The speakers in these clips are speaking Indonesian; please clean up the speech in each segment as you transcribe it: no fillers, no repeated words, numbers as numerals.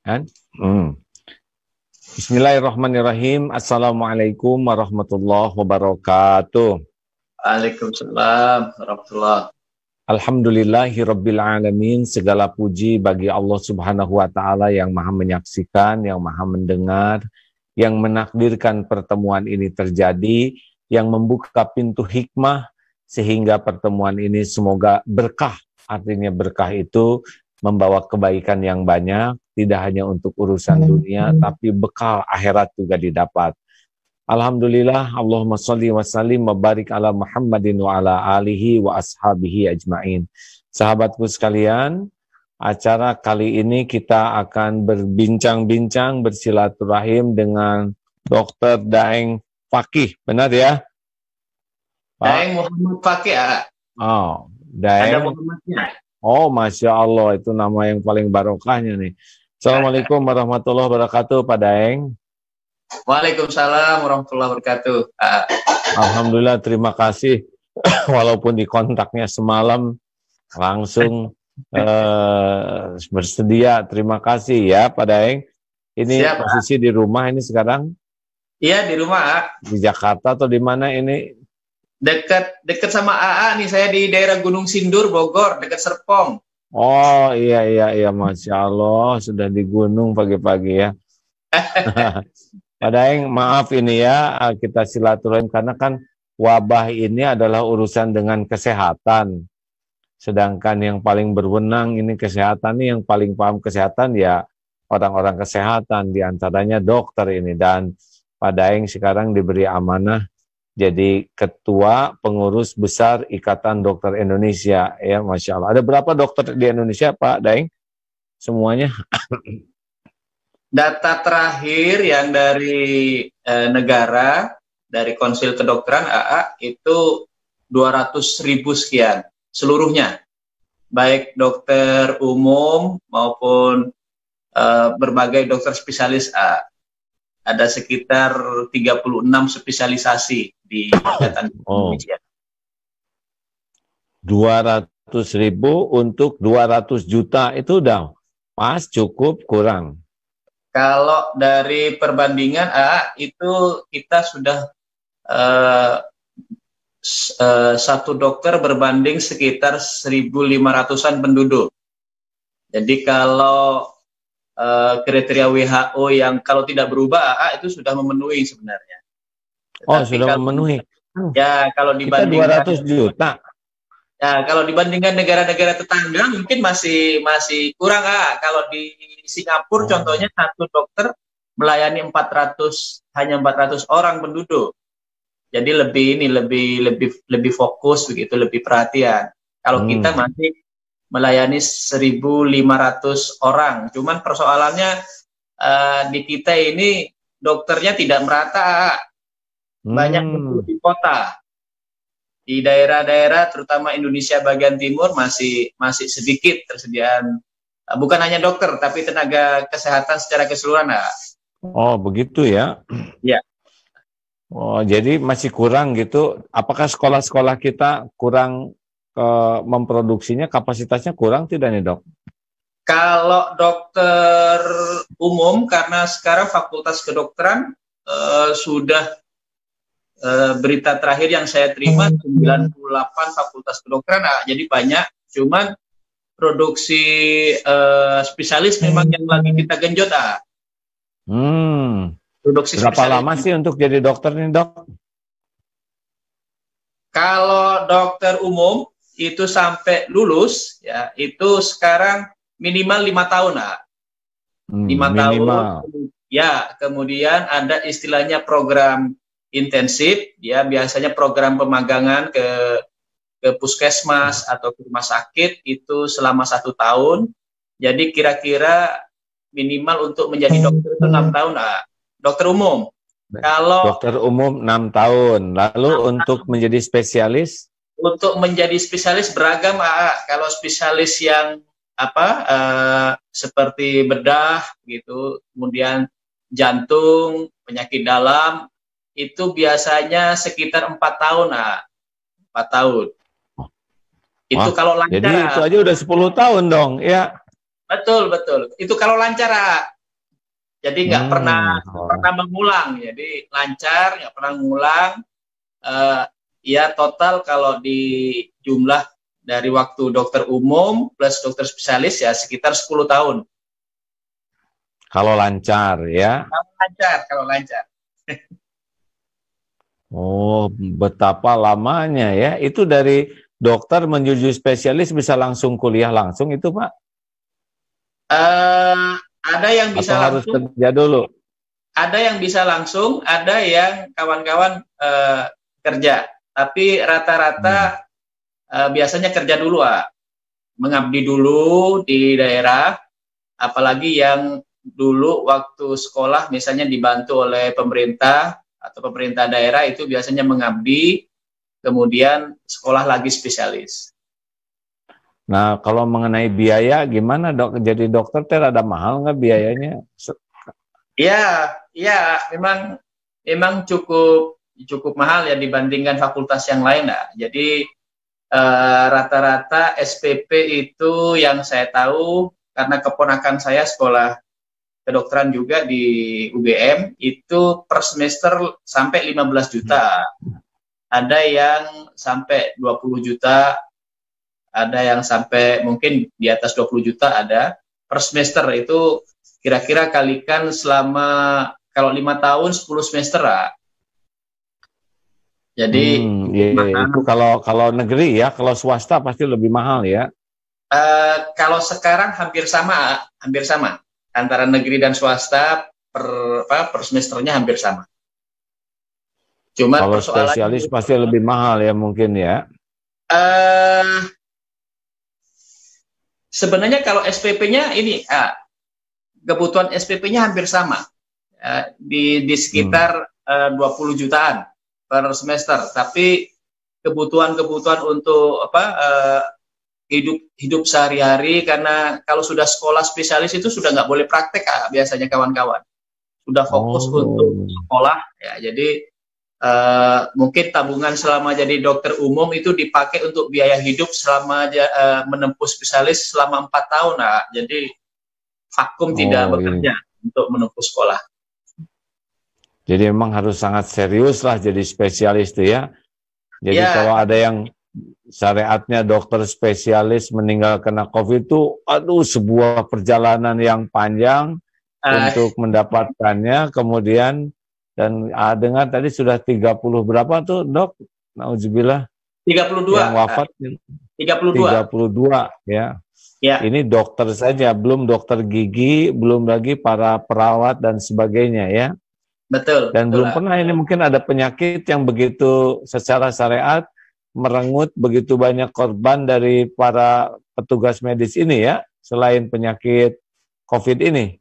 Kan? Hmm. Bismillahirrahmanirrahim. Assalamualaikum warahmatullahi wabarakatuh. Waalaikumsalam warahmatullahi. Alhamdulillahirabbil alamin. Segala puji bagi Allah Subhanahu wa taala yang Maha menyaksikan, yang Maha mendengar, yang menakdirkan pertemuan ini terjadi, yang membuka pintu hikmah sehingga pertemuan ini semoga berkah. Artinya berkah itu membawa kebaikan yang banyak, tidak hanya untuk urusan dunia, tapi bekal akhirat juga didapat. Alhamdulillah, Allahumma sholli wa sallim wa barik ala Muhammadin wa ala alihi wa ashabihi ajma'in. Sahabatku sekalian, acara kali ini kita akan berbincang-bincang, bersilaturahim dengan Dr. Daeng Fakih, benar ya? Pak? Daeng Muhammad Fakih. Oh, Daeng. Ada Muhammadnya. Oh, Masya Allah, itu nama yang paling barokahnya nih. Assalamualaikum warahmatullahi wabarakatuh, Pak Daeng. Waalaikumsalam warahmatullahi wabarakatuh. Alhamdulillah, terima kasih. Walaupun di kontaknya semalam, langsung bersedia. Terima kasih ya, Pak Daeng. Ini siap, posisi di rumah ini sekarang? Iya, di rumah. Di Jakarta atau di mana ini? Dekat sama AA nih, saya di daerah Gunung Sindur, Bogor, dekat Serpong. Oh iya, Masya Allah, sudah di gunung pagi-pagi ya. Pak Daeng, maaf ini ya, kita silaturahim karena kan wabah ini adalah urusan dengan kesehatan. Sedangkan yang paling berwenang ini kesehatan, ini yang paling paham kesehatan ya orang-orang kesehatan, diantaranya dokter ini. Dan Pak Daeng sekarang diberi amanah jadi Ketua Pengurus Besar Ikatan Dokter Indonesia, ya Masya Allah. Ada berapa dokter di Indonesia, Pak Daeng? Semuanya? Data terakhir yang dari negara, dari Konsil Kedokteran AA, itu 200.000 sekian, seluruhnya. Baik dokter umum maupun berbagai dokter spesialis A. Ada sekitar 36 spesialisasi di Ikatan Indonesia. 200.000 untuk 200 juta itu udah pas, cukup, kurang? Kalau dari perbandingan itu kita sudah satu dokter berbanding sekitar 1.500-an penduduk. Jadi kalau kriteria WHO yang kalau tidak berubah itu sudah memenuhi sebenarnya. Oh, sudah memenuhi. Ya, kalau dibandingkan kita 200 juta. Ya, kalau dibandingkan negara-negara tetangga mungkin masih kurang. Kalau di Singapura contohnya satu dokter melayani 400 orang penduduk. Jadi lebih fokus begitu, lebih perhatian. Kalau kita masih melayani 1.500 orang. Cuman persoalannya di kita ini dokternya tidak merata. Banyak di kota. Di daerah-daerah terutama Indonesia bagian timur masih sedikit tersediaan, bukan hanya dokter tapi tenaga kesehatan secara keseluruhan. Oh begitu ya? Ya. Oh jadi masih kurang gitu. Apakah sekolah-sekolah kita kurang memproduksinya, kapasitasnya kurang tidak nih dok? Kalau dokter umum karena sekarang Fakultas Kedokteran sudah berita terakhir yang saya terima 98 fakultas kedokteran, jadi banyak. Cuman produksi spesialis memang yang lagi kita genjot. Produksi berapa spesialis. Lama sih untuk jadi dokter nih dok? Kalau dokter umum itu sampai lulus ya itu sekarang minimal 5 tahun. 5 tahun. Ya, kemudian ada istilahnya program intensif, ya biasanya program pemagangan ke puskesmas atau ke rumah sakit itu selama 1 tahun. Jadi kira-kira minimal untuk menjadi dokter itu 6 tahun. Dokter umum. Kalau dokter umum 6 tahun. Lalu untuk menjadi spesialis? Untuk menjadi spesialis beragam. Kalau spesialis yang seperti bedah gitu, kemudian jantung, penyakit dalam, itu biasanya sekitar 4 tahun. 4 tahun. Itu kalau lancar. Jadi itu aja udah 10 tahun dong, ya? betul betul. Itu kalau lancar, jadi nggak pernah mengulang. Jadi lancar, nggak pernah mengulang. Ya total kalau di jumlah dari waktu dokter umum plus dokter spesialis ya sekitar 10 tahun. Kalau lancar ya. Kalau lancar. Oh, betapa lamanya ya. Itu dari dokter menuju spesialis bisa langsung kuliah langsung itu, Pak? Ada yang bisa atau harus langsung. Kerja dulu? Ada yang bisa langsung, ada yang kawan-kawan kerja. Tapi rata-rata biasanya kerja dulu, mengabdi dulu di daerah. Apalagi yang dulu waktu sekolah misalnya dibantu oleh pemerintah atau pemerintah daerah itu biasanya mengabdi, kemudian sekolah lagi spesialis. Nah, kalau mengenai biaya gimana, Dok? Jadi dokter ada mahal nggak biayanya? Ya, memang cukup mahal ya dibandingkan fakultas yang lain. Jadi rata-rata SPP itu yang saya tahu, karena keponakan saya sekolah kedokteran juga di UGM, itu per semester sampai 15 juta. Ada yang sampai 20 juta, ada yang sampai mungkin di atas 20 juta ada per semester. Itu kira-kira kalikan selama kalau 5 tahun 10 semester. Jadi itu kalau negeri ya, kalau swasta pasti lebih mahal ya. Kalau sekarang hampir sama antara negeri dan swasta per semesternya hampir sama. Cuma kalau spesialis pasti lebih mahal ya mungkin ya. Sebenarnya kalau SPP-nya ini kebutuhan SPP-nya hampir sama, di sekitar 20 jutaan per semester. Tapi kebutuhan untuk hidup sehari-hari, karena kalau sudah sekolah spesialis itu sudah nggak boleh praktek biasanya kawan-kawan, sudah fokus untuk sekolah ya. Jadi mungkin tabungan selama jadi dokter umum itu dipakai untuk biaya hidup selama menempuh spesialis selama 4 tahun. Jadi vakum tidak bekerja untuk menempuh sekolah. Jadi memang harus sangat serius lah jadi spesialis itu ya. Jadi kalau ada yang syariatnya dokter spesialis meninggal kena COVID itu, sebuah perjalanan yang panjang untuk mendapatkannya. Kemudian, dan dengar tadi sudah 30 berapa tuh, Dok? Nauzubillah. 32. Yang wafat. 32 ya. Ini dokter saja, belum dokter gigi, belum lagi para perawat dan sebagainya ya. Betul. Dan belum pernah ini mungkin ada penyakit yang begitu secara syariat merenggut begitu banyak korban dari para petugas medis ini ya, selain penyakit COVID ini.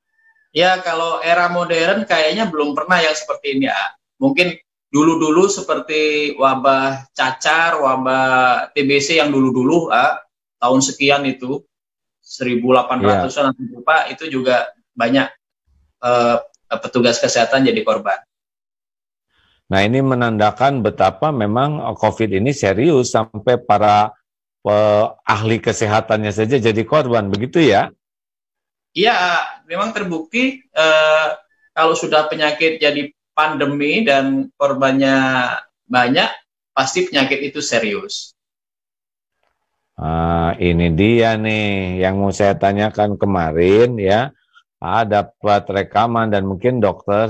Ya, kalau era modern kayaknya belum pernah yang seperti ini ya. Mungkin dulu-dulu seperti wabah cacar, wabah TBC yang dulu-dulu tahun sekian itu 1800-an itu juga banyak petugas kesehatan jadi korban. Nah, ini menandakan betapa memang COVID ini serius sampai para ahli kesehatannya saja jadi korban, begitu ya? Iya, memang terbukti kalau sudah penyakit jadi pandemi dan korbannya banyak, pasti penyakit itu serius. Ini dia nih yang mau saya tanyakan kemarin ya. Dapat rekaman dan mungkin dokter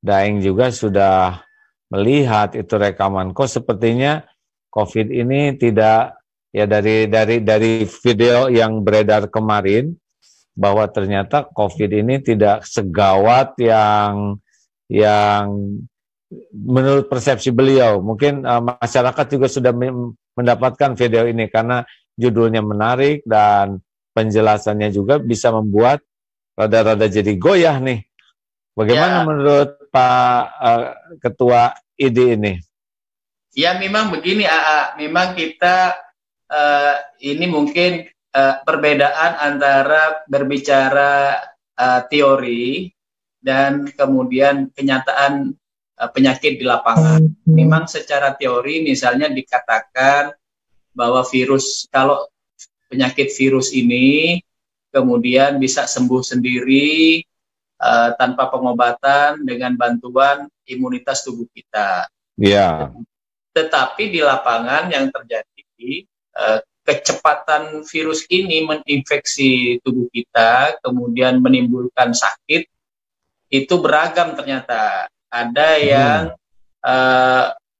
Daeng juga sudah melihat itu rekaman. Kok sepertinya COVID ini tidak ya, dari video yang beredar kemarin, bahwa ternyata COVID ini tidak segawat yang menurut persepsi beliau. Mungkin masyarakat juga sudah mendapatkan video ini karena judulnya menarik dan penjelasannya juga bisa membuat rada-rada jadi goyah nih. Bagaimana menurut Pak Ketua ID ini? Ya memang begini, memang kita ini mungkin perbedaan antara berbicara teori dan kemudian kenyataan penyakit di lapangan. Memang secara teori misalnya dikatakan bahwa kalau penyakit virus ini kemudian bisa sembuh sendiri tanpa pengobatan dengan bantuan imunitas tubuh kita. Ya. Tetapi di lapangan yang terjadi kecepatan virus ini menginfeksi tubuh kita, kemudian menimbulkan sakit, itu beragam ternyata. Ada yang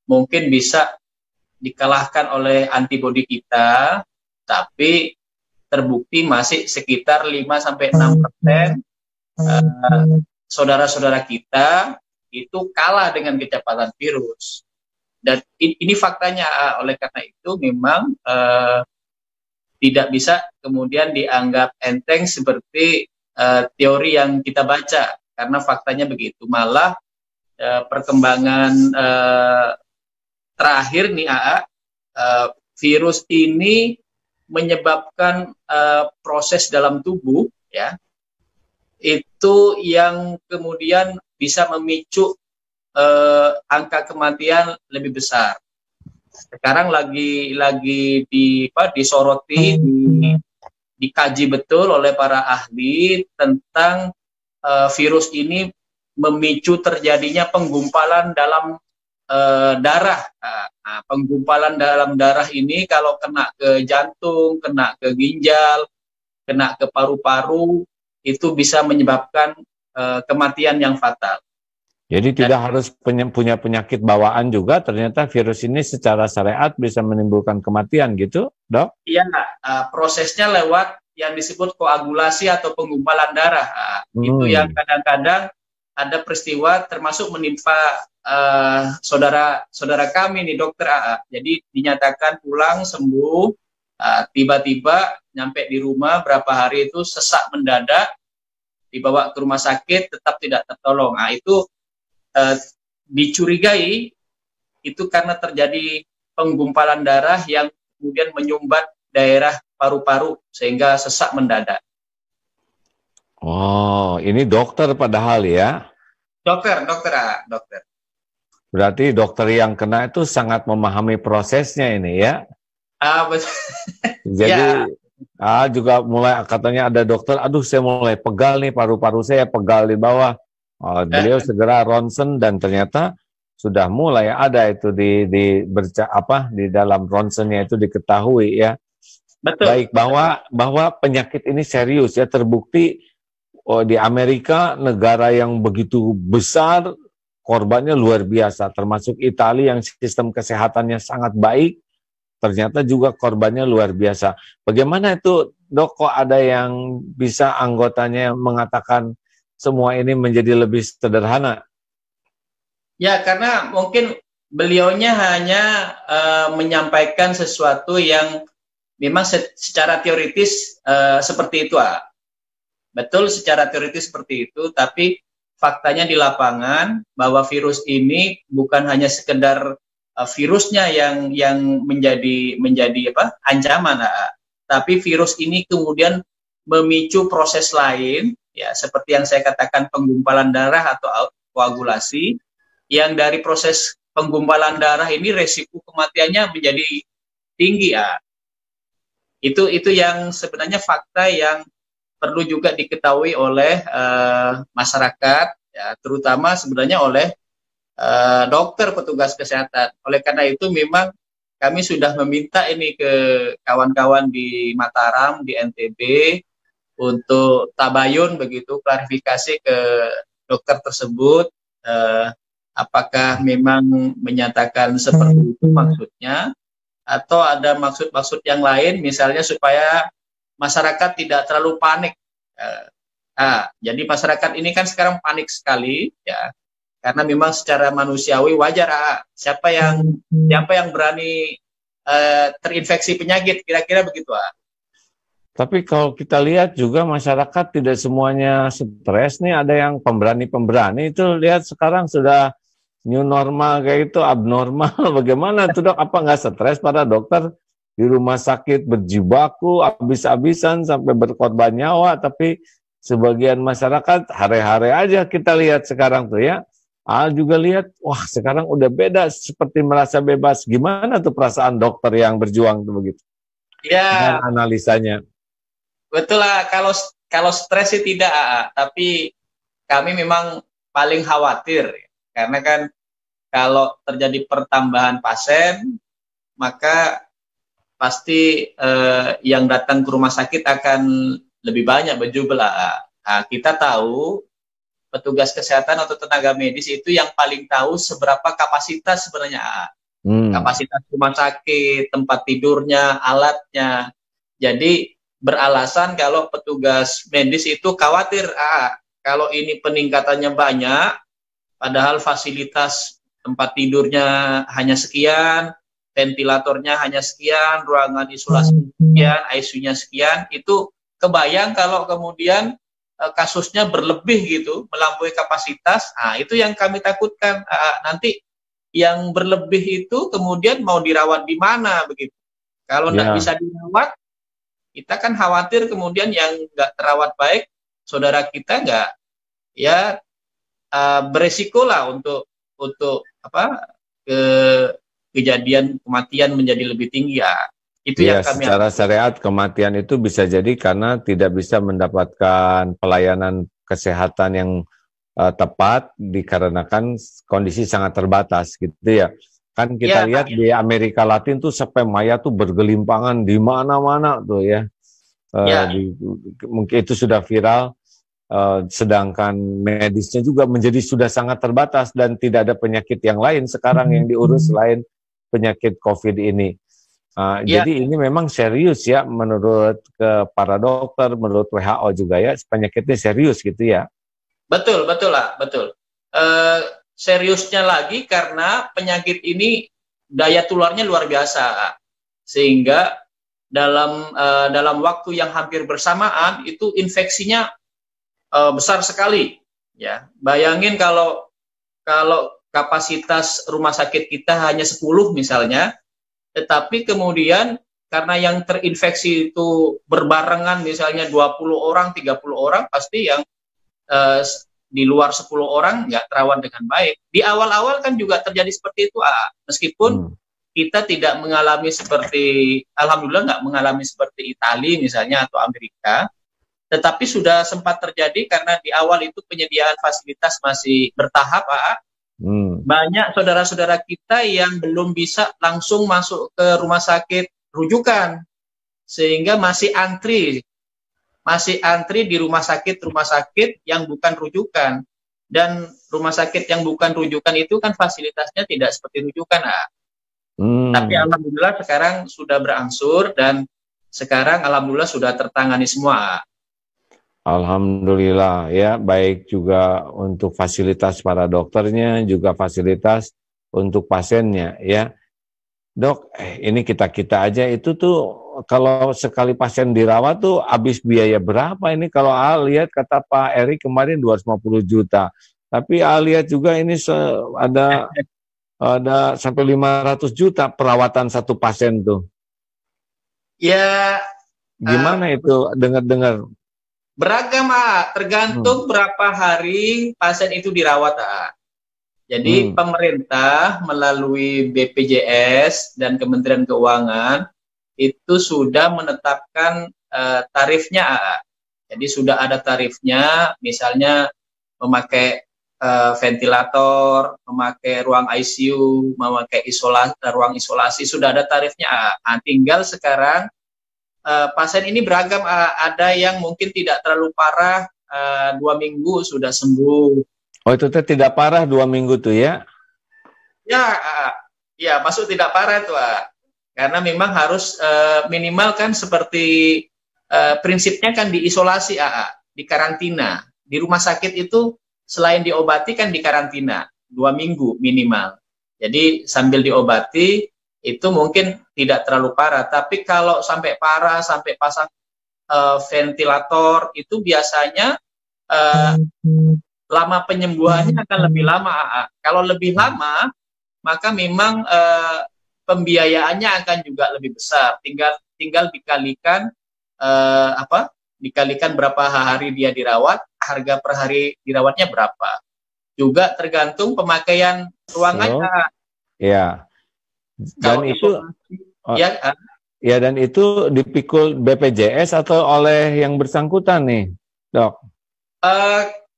mungkin bisa dikalahkan oleh antibodi kita, tapi terbukti masih sekitar 5-6% saudara-saudara kita itu kalah dengan kecepatan virus. Dan ini faktanya. Oleh karena itu memang tidak bisa kemudian dianggap enteng seperti teori yang kita baca, karena faktanya begitu. Malah perkembangan terakhir nih virus ini menyebabkan proses dalam tubuh ya, itu yang kemudian bisa memicu angka kematian lebih besar. Sekarang lagi disoroti, dikaji betul oleh para ahli tentang virus ini memicu terjadinya penggumpalan dalam darah. Nah, penggumpalan dalam darah ini kalau kena ke jantung, kena ke ginjal, kena ke paru-paru, itu bisa menyebabkan kematian yang fatal. Jadi tidak harus punya penyakit bawaan juga, ternyata virus ini secara syariat bisa menimbulkan kematian gitu, Dok? Iya, prosesnya lewat yang disebut koagulasi atau penggumpalan darah. Itu yang kadang-kadang ada peristiwa termasuk menimpa saudara kami nih, dokter AA. Jadi dinyatakan pulang sembuh, tiba-tiba nyampe di rumah berapa hari itu sesak mendadak, dibawa ke rumah sakit tetap tidak tertolong. Nah, itu dicurigai itu karena terjadi penggumpalan darah yang kemudian menyumbat daerah paru-paru sehingga sesak mendadak. Oh, ini dokter padahal ya? Dokter. Berarti dokter yang kena itu sangat memahami prosesnya ini ya? Jadi juga mulai katanya ada dokter, aduh saya mulai pegal nih, paru-paru saya pegal di bawah. Beliau segera ronsen dan ternyata sudah mulai ada itu di dalam ronsennya itu diketahui ya. Betul. Baik, bahwa penyakit ini serius ya, terbukti di Amerika, negara yang begitu besar, korbannya luar biasa, termasuk Italia yang sistem kesehatannya sangat baik, ternyata juga korbannya luar biasa. Bagaimana itu, Dok, kok ada yang bisa anggotanya mengatakan semua ini menjadi lebih sederhana? Ya, karena mungkin beliaunya hanya menyampaikan sesuatu yang memang secara teoritis seperti itu. Betul, secara teoritis seperti itu, tapi faktanya di lapangan bahwa virus ini bukan hanya sekedar virusnya yang menjadi ancaman, tapi virus ini kemudian memicu proses lain. Ya, seperti yang saya katakan penggumpalan darah atau koagulasi, yang dari proses penggumpalan darah ini resiko kematiannya menjadi tinggi ya. Itu yang sebenarnya fakta yang perlu juga diketahui oleh masyarakat, ya, terutama sebenarnya oleh dokter, petugas kesehatan. Oleh karena itu memang kami sudah meminta ini ke kawan-kawan di Mataram, di NTB, untuk tabayun begitu, klarifikasi ke dokter tersebut, apakah memang menyatakan seperti itu maksudnya, atau ada maksud-maksud yang lain, misalnya supaya masyarakat tidak terlalu panik. Jadi masyarakat ini kan sekarang panik sekali, ya, karena memang secara manusiawi wajar. Siapa yang berani terinfeksi penyakit, kira-kira begitu. Tapi kalau kita lihat juga masyarakat tidak semuanya stres nih, ada yang pemberani-pemberani itu lihat sekarang sudah new normal kayak itu abnormal. Bagaimana tuh, Dok? Apa nggak stres para dokter di rumah sakit berjibaku habis-habisan sampai berkorban nyawa, tapi sebagian masyarakat hare-hare aja kita lihat sekarang tuh ya. Juga lihat, wah sekarang udah beda, seperti merasa bebas. Gimana tuh perasaan dokter yang berjuang tuh begitu? Ya. Dengan analisanya. betul lah. Kalau stres sih tidak, tapi kami memang paling khawatir karena kan kalau terjadi pertambahan pasien, maka pasti yang datang ke rumah sakit akan lebih banyak berjumlah. Nah, kita tahu petugas kesehatan atau tenaga medis itu yang paling tahu seberapa kapasitas sebenarnya, kapasitas rumah sakit, tempat tidurnya, alatnya. Jadi beralasan kalau petugas medis itu khawatir, kalau ini peningkatannya banyak, padahal fasilitas tempat tidurnya hanya sekian, ventilatornya hanya sekian, ruangan isolasi sekian, ICU-nya sekian, itu kebayang kalau kemudian kasusnya berlebih gitu, melampaui kapasitas. Nah, itu yang kami takutkan. Nanti yang berlebih itu kemudian mau dirawat di mana begitu. Kalau nggak bisa dirawat, kita kan khawatir kemudian yang nggak terawat baik, saudara kita nggak ya beresiko lah untuk kejadian kematian menjadi lebih tinggi ya. Itu ya, yang kami secara syariat kematian itu bisa jadi karena tidak bisa mendapatkan pelayanan kesehatan yang tepat dikarenakan kondisi sangat terbatas gitu ya. Kan kita lihat di Amerika Latin tuh spermaya tuh bergelimpangan di mana-mana tuh ya. Mungkin itu sudah viral. Sedangkan medisnya juga menjadi sudah sangat terbatas dan tidak ada penyakit yang lain sekarang yang diurus selain penyakit COVID ini. Jadi ini memang serius ya menurut para dokter, menurut WHO juga ya, penyakitnya serius gitu ya. Betul lah, betul. Seriusnya lagi karena penyakit ini daya tularnya luar biasa, sehingga dalam waktu yang hampir bersamaan itu infeksinya besar sekali. Ya, bayangin kalau kapasitas rumah sakit kita hanya 10 misalnya. Tetapi kemudian karena yang terinfeksi itu berbarengan misalnya 20 orang, 30 orang, pasti yang di luar 10 orang nggak terawat dengan baik. Di awal-awal kan juga terjadi seperti itu, meskipun kita tidak mengalami seperti, alhamdulillah nggak mengalami seperti Italia misalnya atau Amerika, tetapi sudah sempat terjadi karena di awal itu penyediaan fasilitas masih bertahap, banyak saudara-saudara kita yang belum bisa langsung masuk ke rumah sakit rujukan, sehingga masih antri di rumah sakit yang bukan rujukan. Dan rumah sakit yang bukan rujukan itu kan fasilitasnya tidak seperti rujukan. Tapi alhamdulillah sekarang sudah berangsur dan sekarang alhamdulillah sudah tertangani semua. Alhamdulillah ya, baik juga untuk fasilitas para dokternya, juga fasilitas untuk pasiennya ya. Dok, ini kita aja itu tuh kalau sekali pasien dirawat tuh habis biaya berapa ini? Kalau lihat kata Pak Eri kemarin 250 juta. Tapi lihat juga ini ada sampai 500 juta perawatan satu pasien tuh. Ya. Gimana itu dengar-dengar? Beragam, tergantung berapa hari pasien itu dirawat. Jadi pemerintah melalui BPJS dan Kementerian Keuangan itu sudah menetapkan tarifnya. Jadi sudah ada tarifnya, misalnya memakai ventilator, memakai ruang ICU, memakai ruang isolasi, sudah ada tarifnya. Tinggal sekarang pasien ini beragam, ada yang mungkin tidak terlalu parah, 2 minggu sudah sembuh. Oh, itu tidak parah 2 minggu tuh ya? Ya, masuk tidak parah tuh, karena memang harus minimal kan seperti prinsipnya kan diisolasi, di karantina. Di rumah sakit itu selain diobati kan di karantina 2 minggu minimal. Jadi sambil diobati itu mungkin tidak terlalu parah, tapi kalau sampai parah, sampai pasang ventilator, itu biasanya lama penyembuhannya akan lebih lama. Kalau lebih lama, maka memang pembiayaannya akan juga lebih besar. Tinggal dikalikan dikalikan berapa hari dia dirawat, harga per hari dirawatnya berapa. Juga tergantung pemakaian ruangannya. Ya. Dan itu Ya, dan itu dipikul BPJS atau oleh yang bersangkutan nih, Dok?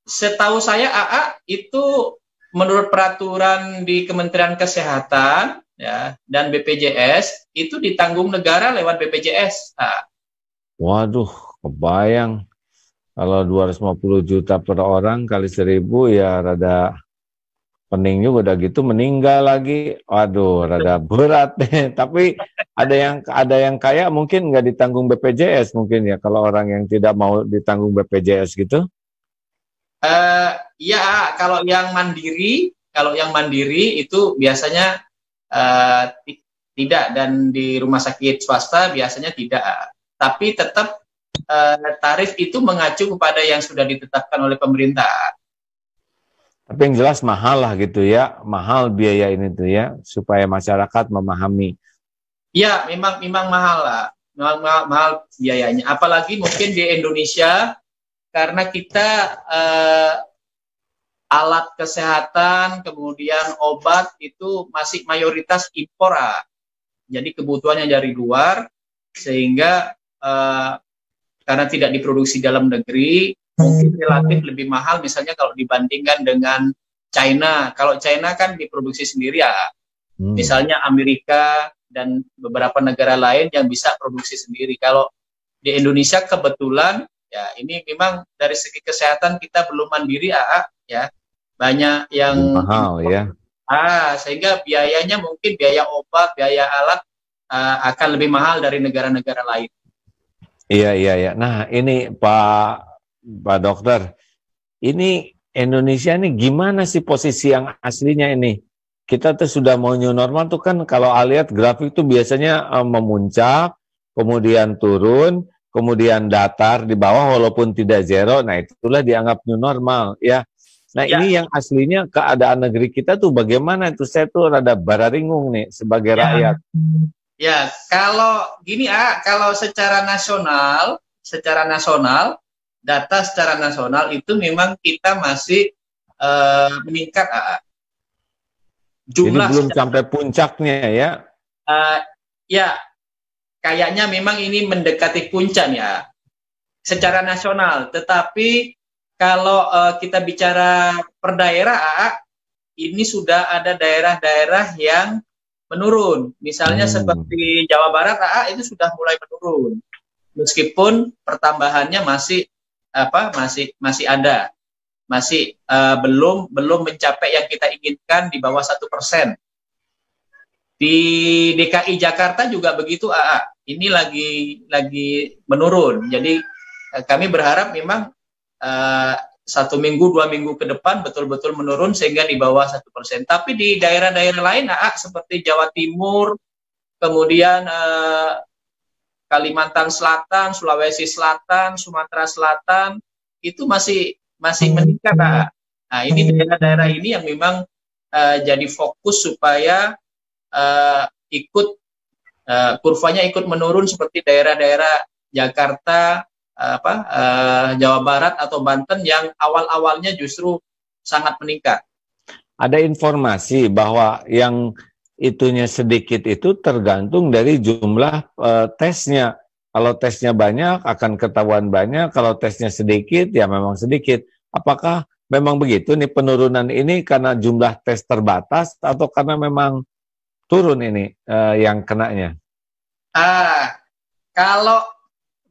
Setahu saya AA itu menurut peraturan di Kementerian Kesehatan ya dan BPJS itu ditanggung negara lewat BPJS. Waduh, kebayang. Kalau 250 juta per orang kali 1.000 ya rada pening juga, udah gitu meninggal lagi. Waduh, rada berat deh. Tapi ada yang kaya mungkin nggak ditanggung BPJS mungkin ya, kalau orang yang tidak mau ditanggung BPJS gitu. Ya, kalau yang mandiri itu biasanya tidak, dan di rumah sakit swasta biasanya tidak. Tapi tetap tarif itu mengacu kepada yang sudah ditetapkan oleh pemerintah. Tapi yang jelas mahal lah gitu ya, mahal biaya ini tuh ya, supaya masyarakat memahami. Ya, memang mahal lah, mahal biayanya. Apalagi mungkin di Indonesia karena kita alat kesehatan, kemudian obat itu masih mayoritas impor. Jadi kebutuhannya dari luar, sehingga karena tidak diproduksi dalam negeri, mungkin relatif lebih mahal misalnya kalau dibandingkan dengan China. Kalau China kan diproduksi sendiri ya. Misalnya Amerika dan beberapa negara lain yang bisa produksi sendiri. Kalau di Indonesia kebetulan ya ini memang dari segi kesehatan kita belum mandiri ya. Banyak yang mahal ya. Sehingga biayanya mungkin biaya obat, biaya alat akan lebih mahal dari negara-negara lain. Iya. Nah, ini Pak Dokter, ini Indonesia ini gimana sih posisi yang aslinya ini? Kita tuh sudah mau new normal tuh kan, kalau lihat grafik tuh biasanya memuncak, kemudian turun, kemudian datar di bawah walaupun tidak zero. Nah, itulah dianggap new normal ya. Nah, ini yang aslinya keadaan negeri kita tuh bagaimana itu? Saya tuh rada bararingung nih sebagai rakyat. Ya, kalau gini kalau secara nasional, data secara nasional itu memang kita masih meningkat. Jumlah. Jadi belum sampai puncaknya ya? Ya, kayaknya memang ini mendekati puncak ya, secara nasional. Tetapi kalau kita bicara per daerah, ini sudah ada daerah-daerah yang menurun. Misalnya seperti Jawa Barat itu sudah mulai menurun. Meskipun pertambahannya masih ada. Masih belum mencapai yang kita inginkan, di bawah 1%. Di DKI Jakarta juga begitu ini lagi menurun. Jadi kami berharap memang 1 minggu 2 minggu ke depan betul-betul menurun sehingga di bawah 1%. Tapi di daerah-daerah lain seperti Jawa Timur, kemudian Kalimantan Selatan, Sulawesi Selatan, Sumatera Selatan itu masih meningkat. Nah, ini daerah-daerah ini yang memang jadi fokus supaya kurvanya ikut menurun seperti daerah-daerah Jakarta, Jawa Barat atau Banten yang awal-awalnya justru sangat meningkat. Ada informasi bahwa yang itunya sedikit itu tergantung dari jumlah tesnya. Kalau tesnya banyak akan ketahuan banyak, kalau tesnya sedikit ya memang sedikit. Apakah memang begitu nih penurunan ini karena jumlah tes terbatas atau karena memang turun ini yang kenanya? Kalau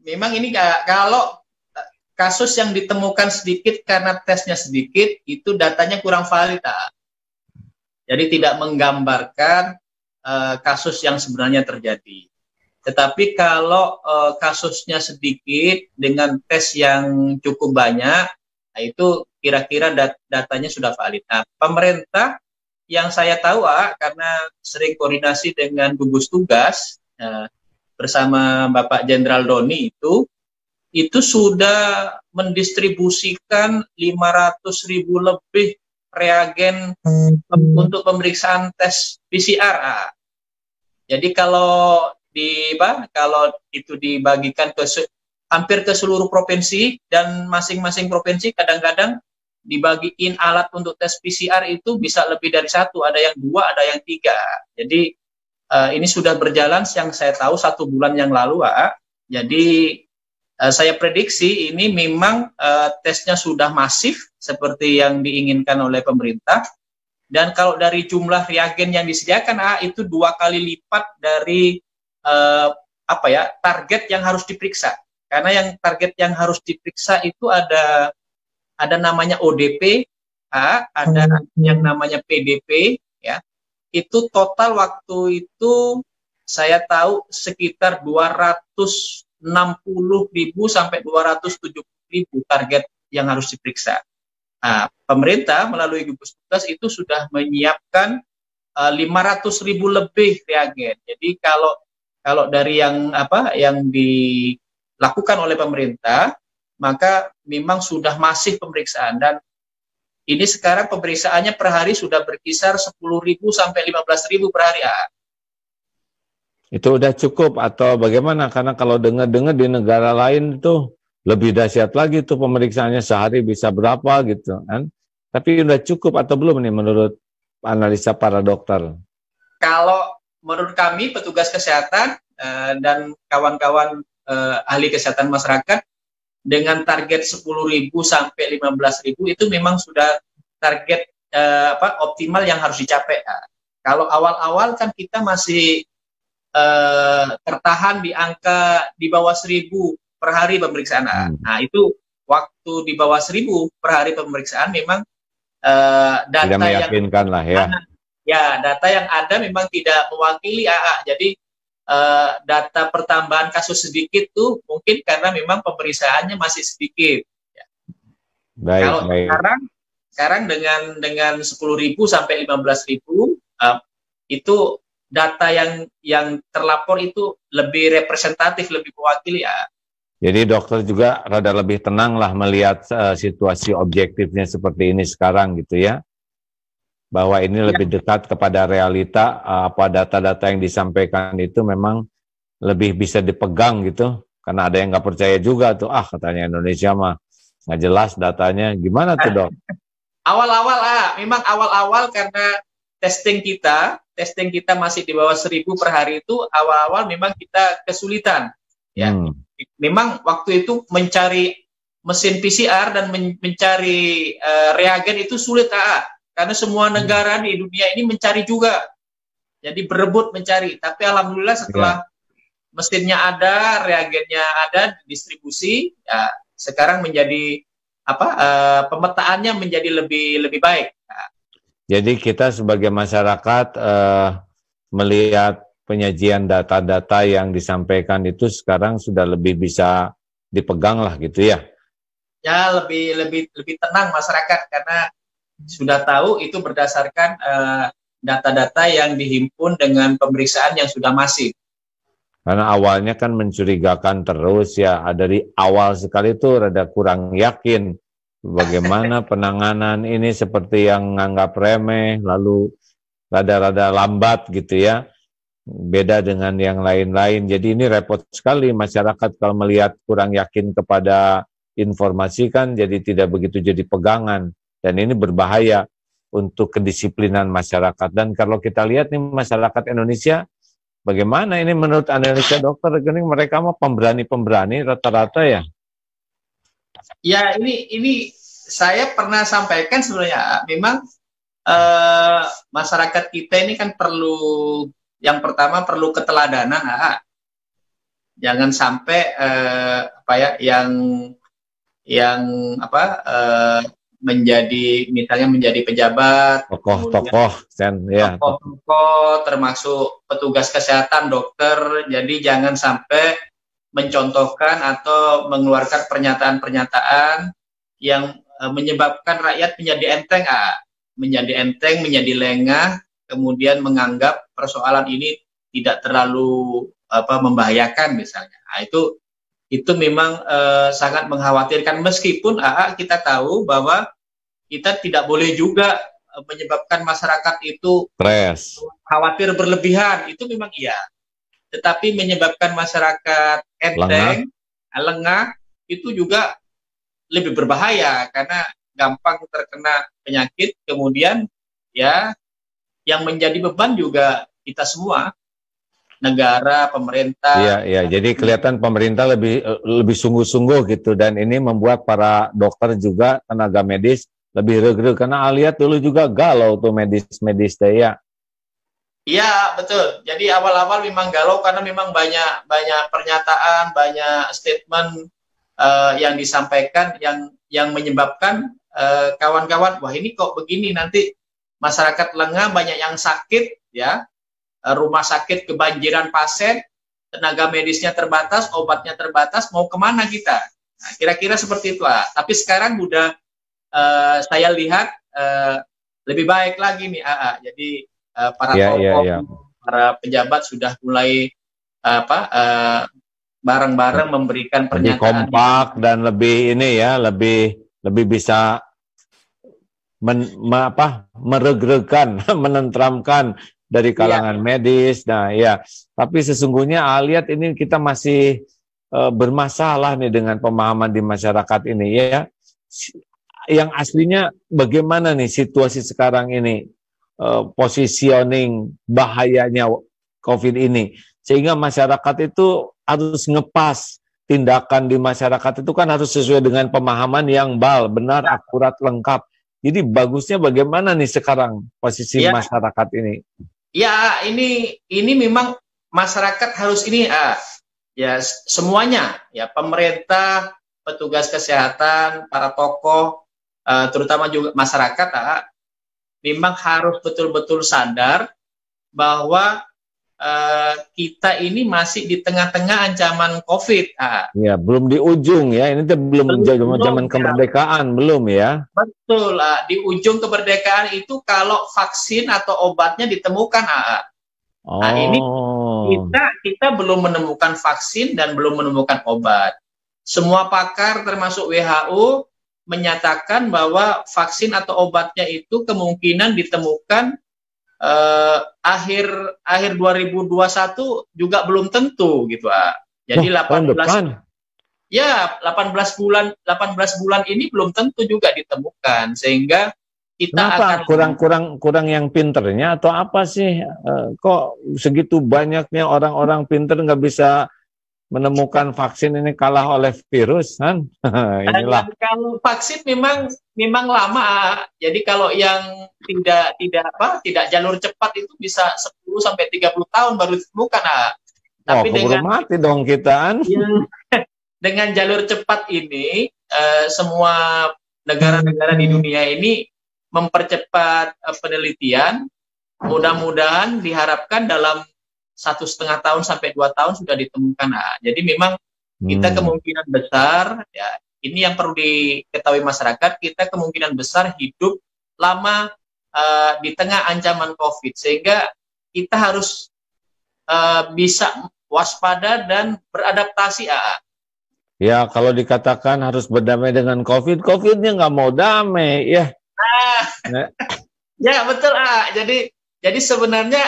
memang ini kalau kasus yang ditemukan sedikit karena tesnya sedikit, itu datanya kurang valid. Jadi tidak menggambarkan kasus yang sebenarnya terjadi. Tetapi kalau kasusnya sedikit dengan tes yang cukup banyak, nah itu kira-kira datanya sudah valid. Nah, pemerintah yang saya tahu karena sering koordinasi dengan gugus tugas bersama Bapak Jenderal Doni itu sudah mendistribusikan 500.000 lebih reagen untuk pemeriksaan tes PCR. Jadi kalau itu dibagikan hampir ke seluruh provinsi, dan masing-masing provinsi kadang-kadang dibagiin alat untuk tes PCR itu bisa lebih dari 1, ada yang 2, ada yang 3. Jadi ini sudah berjalan yang saya tahu 1 bulan yang lalu, jadi saya prediksi ini memang tesnya sudah masif seperti yang diinginkan oleh pemerintah. Dan kalau dari jumlah reagen yang disediakan, itu 2 kali lipat dari target yang harus diperiksa. Karena yang target yang harus diperiksa itu ada namanya ODP, ada yang namanya PDP, ya. Itu total waktu itu saya tahu sekitar 260.000 sampai 270.000 target yang harus diperiksa. Nah, pemerintah melalui gugus tugas itu sudah menyiapkan 500.000 lebih reagen. Jadi kalau dari yang dilakukan oleh pemerintah, maka memang sudah masif pemeriksaan, dan ini sekarang pemeriksaannya per hari sudah berkisar 10.000 sampai 15.000 per hari. Itu udah cukup atau bagaimana? Karena kalau dengar-dengar di negara lain itu lebih dahsyat lagi tuh pemeriksaannya, sehari bisa berapa gitu kan. Tapi udah cukup atau belum nih menurut analisa para dokter? Kalau menurut kami petugas kesehatan dan kawan-kawan ahli kesehatan masyarakat, dengan target 10.000 sampai 15.000 itu memang sudah target optimal yang harus dicapai. Kalau awal-awal kan kita masih tertahan di angka di bawah 1.000 per hari pemeriksaan. Nah, itu waktu di bawah 1.000 per hari pemeriksaan memang data tidak meyakinkan lah ya. Ya, data yang ada memang tidak mewakili Jadi data pertambahan kasus sedikit tuh mungkin karena memang pemeriksaannya masih sedikit. Ya. Kalau sekarang dengan 10.000 sampai 15.000 itu data yang terlapor itu lebih representatif, lebih mewakili Jadi dokter juga rada lebih tenang lah melihat situasi objektifnya seperti ini sekarang gitu ya. Bahwa ini lebih dekat kepada realita, apa data-data yang disampaikan itu memang lebih bisa dipegang gitu. Karena ada yang nggak percaya juga tuh, katanya Indonesia mah nggak jelas datanya. Gimana tuh dok? Memang awal-awal karena testing kita masih di bawah 1.000 per hari itu, awal-awal memang kita kesulitan. Ya, memang waktu itu mencari mesin PCR dan mencari reagen itu sulit karena semua negara di dunia ini mencari juga, jadi berebut mencari. Tapi alhamdulillah setelah mesinnya ada, reagennya ada, distribusi, ya sekarang menjadi pemetaannya menjadi lebih baik. Jadi kita sebagai masyarakat melihat penyajian data-data yang disampaikan itu sekarang sudah lebih bisa dipegang lah gitu ya? Ya, lebih tenang masyarakat karena sudah tahu itu berdasarkan data-data yang dihimpun dengan pemeriksaan yang sudah masif. Karena awalnya kan mencurigakan terus ya, dari awal sekali itu rada kurang yakin bagaimana penanganan ini, seperti yang nganggap remeh, lalu rada-rada lambat gitu ya, beda dengan yang lain-lain. Jadi ini repot sekali masyarakat kalau melihat kurang yakin kepada informasi kan, jadi tidak begitu jadi pegangan. Dan ini berbahaya untuk kedisiplinan masyarakat. Dan kalau kita lihat nih masyarakat Indonesia, bagaimana ini menurut analisa dokter? Ini mereka mah pemberani-pemberani rata-rata ya? Ya, ini saya pernah sampaikan sebenarnya. Memang masyarakat kita ini kan perlu, yang pertama perlu keteladanan. Jangan sampai menjadi pejabat, tokoh-tokoh termasuk petugas kesehatan, dokter. Jadi jangan sampai mencontohkan atau mengeluarkan pernyataan-pernyataan yang menyebabkan rakyat menjadi enteng, menjadi lengah, kemudian menganggap persoalan ini tidak terlalu membahayakan misalnya. Itu memang sangat mengkhawatirkan, meskipun kita tahu bahwa kita tidak boleh juga menyebabkan masyarakat itu khawatir berlebihan, itu memang iya. Tetapi menyebabkan masyarakat enteng, lengah, itu juga lebih berbahaya karena gampang terkena penyakit, kemudian ya yang menjadi beban juga kita semua. negara, pemerintah. Iya, iya. Jadi kelihatan pemerintah lebih sungguh-sungguh gitu, dan ini membuat para dokter juga, tenaga medis lebih reg-reg, karena lihat dulu juga galau tuh medis-medis deh ya. Iya, betul. Jadi awal-awal memang galau karena memang banyak pernyataan, banyak statement yang disampaikan yang menyebabkan kawan-kawan, wah ini kok begini, nanti masyarakat lengah, banyak yang sakit ya. Rumah sakit kebanjiran pasien, tenaga medisnya terbatas, obatnya terbatas, mau kemana kita? Nah, kira-kira seperti itu. Tapi sekarang udah saya lihat lebih baik lagi nih. Jadi para tokoh, para pejabat sudah mulai bareng-bareng memberikan pernyataan. Lebih kompak dan lebih ini ya, lebih bisa mereg-regkan, menenteramkan dari kalangan medis. Nah ya, tapi sesungguhnya lihat ini kita masih bermasalah nih dengan pemahaman di masyarakat ini ya. Yang aslinya bagaimana nih situasi sekarang ini, positioning bahayanya COVID ini, sehingga masyarakat itu harus ngepas tindakan di masyarakat itu kan harus sesuai dengan pemahaman yang benar, akurat, lengkap. Jadi bagusnya bagaimana nih sekarang posisi masyarakat ini? Ya, ini memang masyarakat harus ini ya semuanya ya, pemerintah, petugas kesehatan, para tokoh, terutama juga masyarakat memang harus betul-betul sadar bahwa kita ini masih di tengah-tengah ancaman COVID. Ya, belum di ujung ya, ini belum zaman kemerdekaan, belum ya? Betul, di ujung kemerdekaan itu kalau vaksin atau obatnya ditemukan. Nah, ini kita belum menemukan vaksin dan belum menemukan obat. Semua pakar termasuk WHO menyatakan bahwa vaksin atau obatnya itu kemungkinan ditemukan akhir 2021 juga belum tentu gitu. Jadi 18 bulan ini belum tentu juga ditemukan, sehingga kita kurang yang pinternya atau apa sih, kok segitu banyaknya orang-orang pinter nggak bisa menemukan vaksin ini, kalah oleh virus kan? Inilah. Kalau vaksin memang lama. Jadi kalau yang tidak jalur cepat itu bisa 10 sampai 30 tahun baru ditemukan. Tapi dengan mati dong kita. Dengan jalur cepat ini, semua negara-negara di dunia ini mempercepat penelitian. Mudah-mudahan diharapkan dalam 1,5 tahun sampai 2 tahun sudah ditemukan. Jadi memang kita kemungkinan besar, ya ini yang perlu diketahui masyarakat, kita kemungkinan besar hidup lama di tengah ancaman COVID, sehingga kita harus bisa waspada dan beradaptasi. Ya, kalau dikatakan harus berdamai dengan COVID, COVID-nya nggak mau damai, ya. Ya betul. Jadi sebenarnya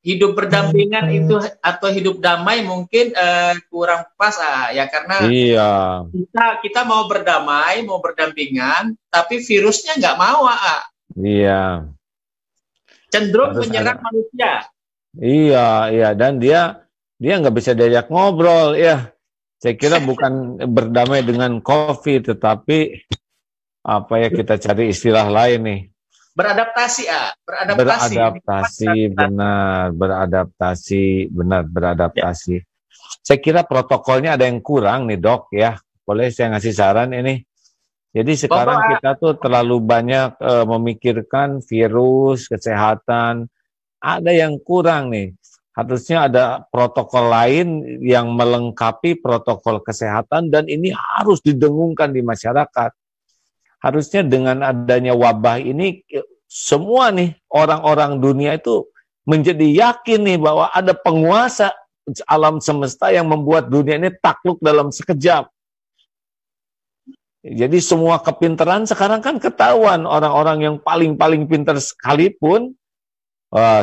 hidup berdampingan itu atau hidup damai mungkin kurang pas ya, karena kita mau berdamai, mau berdampingan, tapi virusnya nggak mau. Iya. Cenderung menyerang manusia. Iya, dan dia nggak bisa diajak ngobrol, ya. Saya kira bukan berdamai dengan COVID, tetapi apa ya, kita cari istilah lain nih. Beradaptasi. Beradaptasi. Saya kira protokolnya ada yang kurang nih, Dok, ya. Boleh saya ngasih saran ini? Jadi sekarang kita tuh terlalu banyak memikirkan virus, kesehatan. Ada yang kurang nih. Harusnya ada protokol lain yang melengkapi protokol kesehatan, dan ini harus didengungkan di masyarakat. Harusnya dengan adanya wabah ini, semua nih orang-orang dunia itu menjadi yakin nih bahwa ada penguasa alam semesta yang membuat dunia ini takluk dalam sekejap. Jadi semua kepintaran sekarang kan ketahuan, orang-orang yang paling pintar sekalipun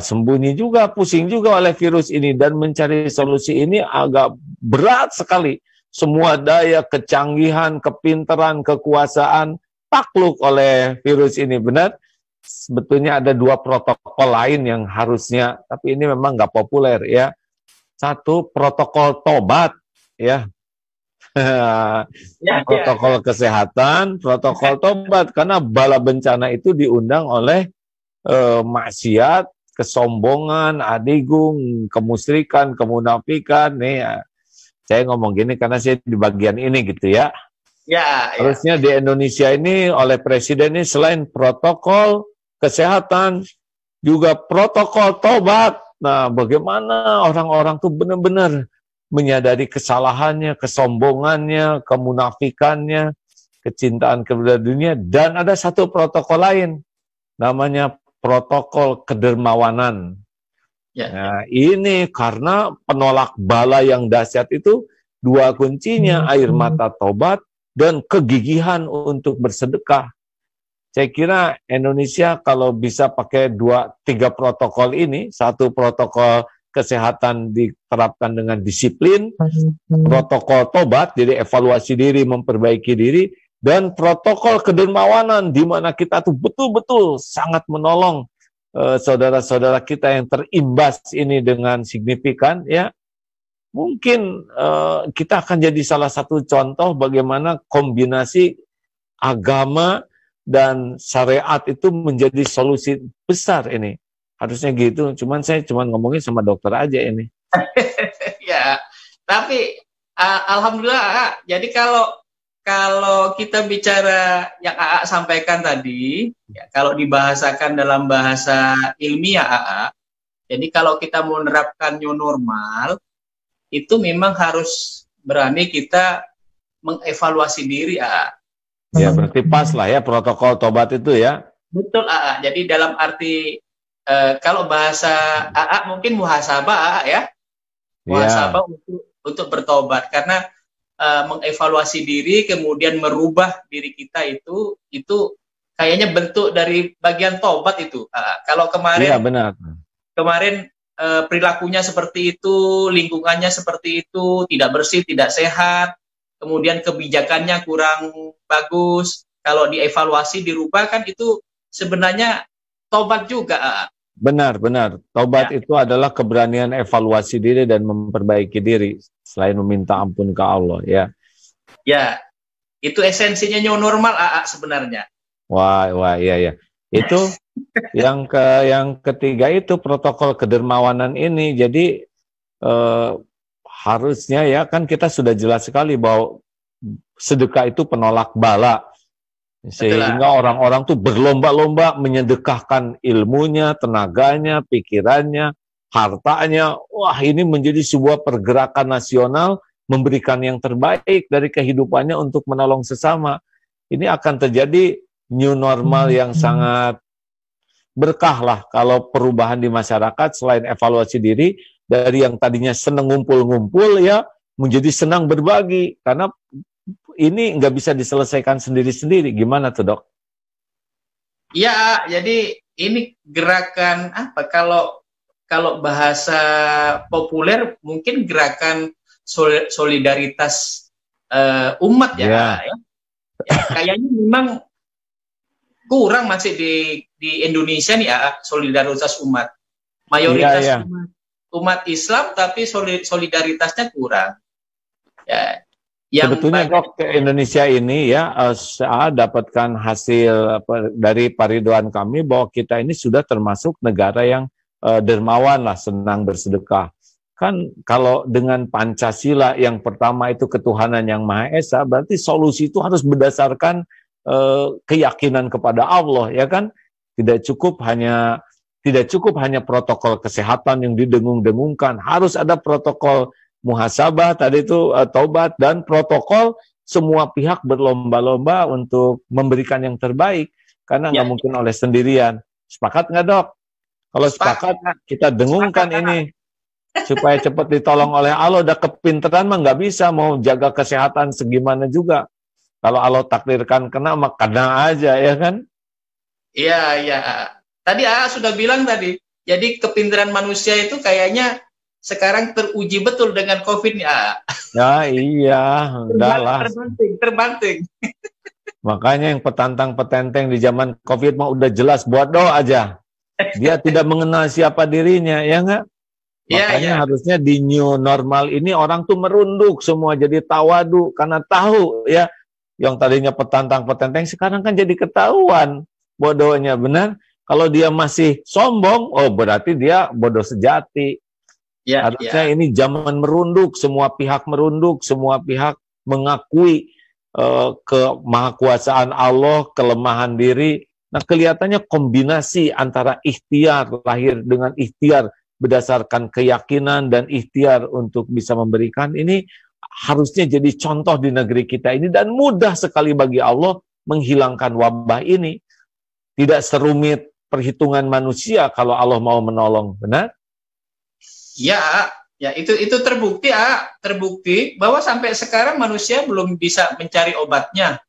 sembunyi juga, pusing juga oleh virus ini, dan mencari solusi ini agak berat sekali. Semua daya, kecanggihan, kepintaran, kekuasaan takluk oleh virus ini, benar? sebetulnya ada dua protokol lain yang harusnya, tapi ini memang nggak populer ya. Satu, protokol tobat ya. Protokol kesehatan, protokol tobat, karena bala bencana itu diundang oleh maksiat, kesombongan, adigung, kemusyrikan, kemunafikan. Nih ya. Saya ngomong gini karena saya di bagian ini gitu ya. Harusnya di Indonesia ini oleh Presiden ini selain protokol kesehatan, juga protokol tobat. Nah, bagaimana orang-orang tuh benar-benar menyadari kesalahannya, kesombongannya, kemunafikannya, kecintaan kepada dunia, dan ada satu protokol lain, namanya protokol kedermawanan. Nah, ini karena penolak bala yang dahsyat itu, dua kuncinya, air mata tobat dan kegigihan untuk bersedekah. Saya kira Indonesia kalau bisa pakai 2-3 protokol ini, satu protokol kesehatan diterapkan dengan disiplin, protokol tobat, jadi evaluasi diri, memperbaiki diri, dan protokol kedermawanan, di mana kita tuh betul-betul sangat menolong saudara-saudara kita yang terimbas ini dengan signifikan, ya. Mungkin kita akan jadi salah satu contoh bagaimana kombinasi agama dan syariat itu menjadi solusi besar ini. Harusnya gitu, saya ngomongin sama dokter aja ini. Ya, tapi alhamdulillah, jadi kalau kita bicara yang AA sampaikan tadi, ya, kalau dibahasakan dalam bahasa ilmiah AA, jadi kalau kita mau menerapkan new normal, itu memang harus berani kita mengevaluasi diri AA. Ya, berarti pas lah ya protokol tobat itu ya. Betul AA, jadi dalam arti kalau bahasa AA mungkin muhasabah AA ya. Muhasabah untuk bertobat, karena mengevaluasi diri kemudian merubah diri kita itu kayaknya bentuk dari bagian tobat itu. Kalau kemarin benar. Kemarin perilakunya seperti itu, lingkungannya seperti itu, tidak bersih, tidak sehat, kemudian kebijakannya kurang bagus. Kalau dievaluasi dirubah kan itu sebenarnya tobat juga. Benar. Tobat itu adalah keberanian evaluasi diri dan memperbaiki diri selain meminta ampun ke Allah ya. Ya, itu esensinya new normal sebenarnya. Wah, iya. Itu yang ketiga itu protokol kedermawanan ini. Jadi harusnya ya kan kita sudah jelas sekali bahwa sedekah itu penolak bala. Sehingga orang-orang tuh berlomba-lomba menyedekahkan ilmunya, tenaganya, pikirannya, hartanya. Wah, ini menjadi sebuah pergerakan nasional memberikan yang terbaik dari kehidupannya untuk menolong sesama. Ini akan terjadi new normal yang sangat berkah lah kalau perubahan di masyarakat selain evaluasi diri dari yang tadinya senang ngumpul-ngumpul ya menjadi senang berbagi, karena ini nggak bisa diselesaikan sendiri-sendiri. Gimana tuh, Dok? Ya, jadi ini gerakan apa? Kalau bahasa populer mungkin gerakan solidaritas umat ya. Kayaknya memang kurang masih di Indonesia nih ya, solidaritas umat. Mayoritas umat Islam tapi solidaritasnya kurang. Ya. Sebetulnya Dok, ke Indonesia ini ya, saya dapatkan hasil dari Pak kami bahwa kita ini sudah termasuk negara yang dermawan lah, senang bersedekah. Kan kalau dengan Pancasila yang pertama itu ketuhanan yang Maha Esa, berarti solusi itu harus berdasarkan keyakinan kepada Allah, ya kan? Tidak cukup hanya protokol kesehatan yang didengung-dengungkan, harus ada protokol muhasabah tadi itu, tobat, dan protokol semua pihak berlomba-lomba untuk memberikan yang terbaik, karena nggak mungkin oleh sendirian. Sepakat nggak, Dok? Kalau sepakat, kita dengungkan ini supaya cepat ditolong oleh Allah. Udah kepinteran mah nggak bisa, mau jaga kesehatan segimana juga. Kalau Allah takdirkan kena, mah kena aja, ya kan? Iya. Tadi sudah bilang tadi, jadi kepintaran manusia itu kayaknya sekarang teruji betul dengan COVID ya. Ya iya, terbanting. Makanya yang petantang petenteng di zaman COVID mah udah jelas bodoh aja. Dia tidak mengenal siapa dirinya, ya nggak? Makanya harusnya di new normal ini orang tuh merunduk semua jadi tawadu karena tahu ya yang tadinya petantang petenteng sekarang kan jadi ketahuan bodohnya, benar. Kalau dia masih sombong, oh berarti dia bodoh sejati. Harusnya ini zaman merunduk, semua pihak merunduk, semua pihak mengakui kemahakuasaan Allah, kelemahan diri. Nah, kelihatannya kombinasi antara ikhtiar, lahir dengan ikhtiar berdasarkan keyakinan dan ikhtiar untuk bisa memberikan, ini harusnya jadi contoh di negeri kita ini dan mudah sekali bagi Allah menghilangkan wabah ini. Tidak serumit perhitungan manusia kalau Allah mau menolong, benar? Ya, itu terbukti, terbukti bahwa sampai sekarang manusia belum bisa mencari obatnya,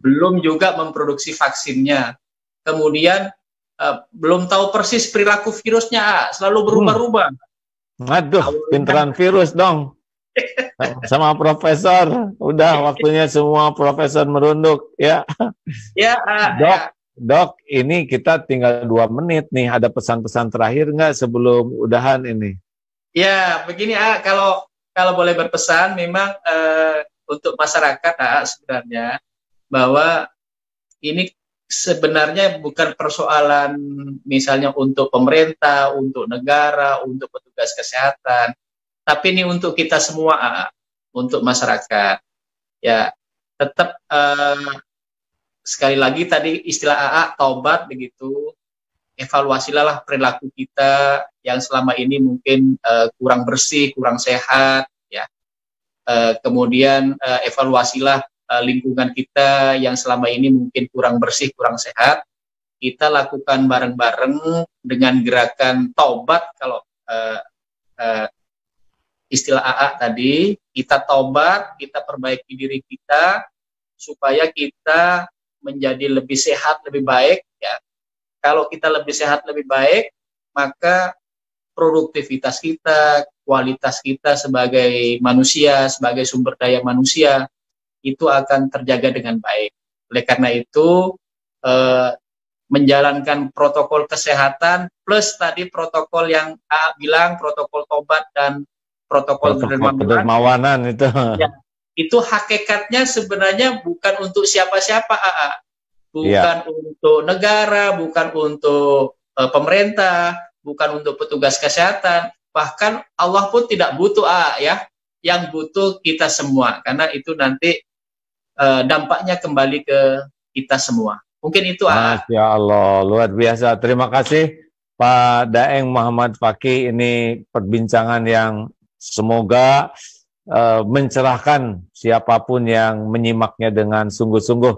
belum juga memproduksi vaksinnya, kemudian belum tahu persis perilaku virusnya, selalu berubah-ubah. Aduh, pinteran virus dong. Sama profesor, udah waktunya semua profesor merunduk, ya. Dok, ini kita tinggal 2 menit nih. Ada pesan-pesan terakhir nggak sebelum udahan ini? Ya, begini kalau boleh berpesan, memang untuk masyarakat sebenarnya bahwa ini sebenarnya bukan persoalan misalnya untuk pemerintah, untuk negara, untuk petugas kesehatan, tapi ini untuk kita semua, untuk masyarakat. Ya, tetap sekali lagi tadi istilah AA taubat begitu, evaluasilah perilaku kita yang selama ini mungkin kurang bersih, kurang sehat, ya. Kemudian evaluasilah lingkungan kita yang selama ini mungkin kurang bersih, kurang sehat. Kita lakukan bareng-bareng dengan gerakan taubat. Kalau istilah AA tadi, kita taubat, kita perbaiki diri kita supaya kita menjadi lebih sehat, lebih baik, ya. Kalau kita lebih sehat, lebih baik, maka produktivitas kita, kualitas kita sebagai manusia, sebagai sumber daya manusia, itu akan terjaga dengan baik. Oleh karena itu, menjalankan protokol kesehatan, plus tadi protokol yang AA bilang, protokol tobat dan protokol kedermawanan itu. Ya, itu hakikatnya sebenarnya bukan untuk siapa-siapa, bukan untuk negara, bukan untuk pemerintah, bukan untuk petugas kesehatan, bahkan Allah pun tidak butuh, ya, yang butuh kita semua, karena itu nanti dampaknya kembali ke kita semua. Mungkin itu. Masya Allah, luar biasa. Terima kasih Pak Daeng Muhammad Fakih. Ini perbincangan yang semoga mencerahkan siapapun yang menyimaknya dengan sungguh-sungguh.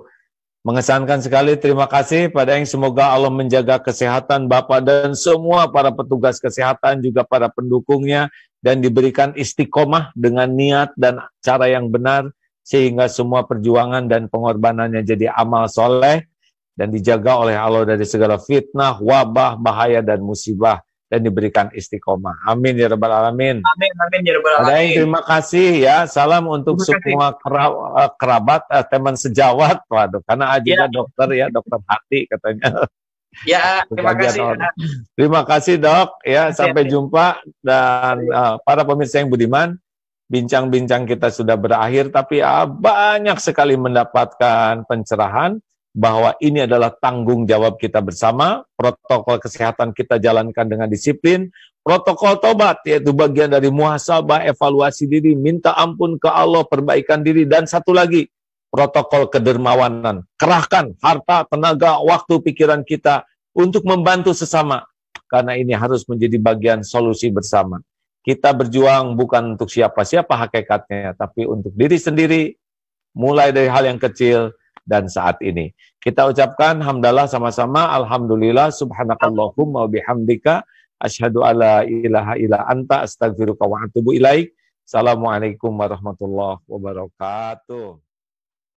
Mengesankan sekali. Terima kasih Pak Daeng. Semoga Allah menjaga kesehatan Bapak dan semua para petugas kesehatan, juga para pendukungnya, dan diberikan istiqomah dengan niat dan cara yang benar, sehingga semua perjuangan dan pengorbanannya jadi amal soleh dan dijaga oleh Allah dari segala fitnah, wabah, bahaya, dan musibah, dan diberikan istiqomah. Amin ya rabbal alamin. Amin ya rabbal alamin. Terima kasih ya. Salam untuk semua kerabat, teman sejawat, waduh, karena juga dokter ya, dokter hati katanya. Ya, terima kasih. Terima kasih Dok. Ya, sampai jumpa, dan para pemirsa yang budiman, bincang-bincang kita sudah berakhir, tapi banyak sekali mendapatkan pencerahan bahwa ini adalah tanggung jawab kita bersama. Protokol kesehatan kita jalankan dengan disiplin. Protokol tobat, yaitu bagian dari muhasabah, evaluasi diri, minta ampun ke Allah, perbaikan diri. Dan satu lagi, protokol kedermawanan. Kerahkan harta, tenaga, waktu, pikiran kita untuk membantu sesama. Karena ini harus menjadi bagian solusi bersama. Kita berjuang bukan untuk siapa-siapa hakikatnya, tapi untuk diri sendiri, mulai dari hal yang kecil. Dan saat ini kita ucapkan hamdalah sama-sama. Alhamdulillah, subhanakallahumma wa bihamdika, asyhadu alla ilaha illa anta, astaghfiruka wa atubu ilaik. Assalamualaikum warahmatullahi wabarakatuh.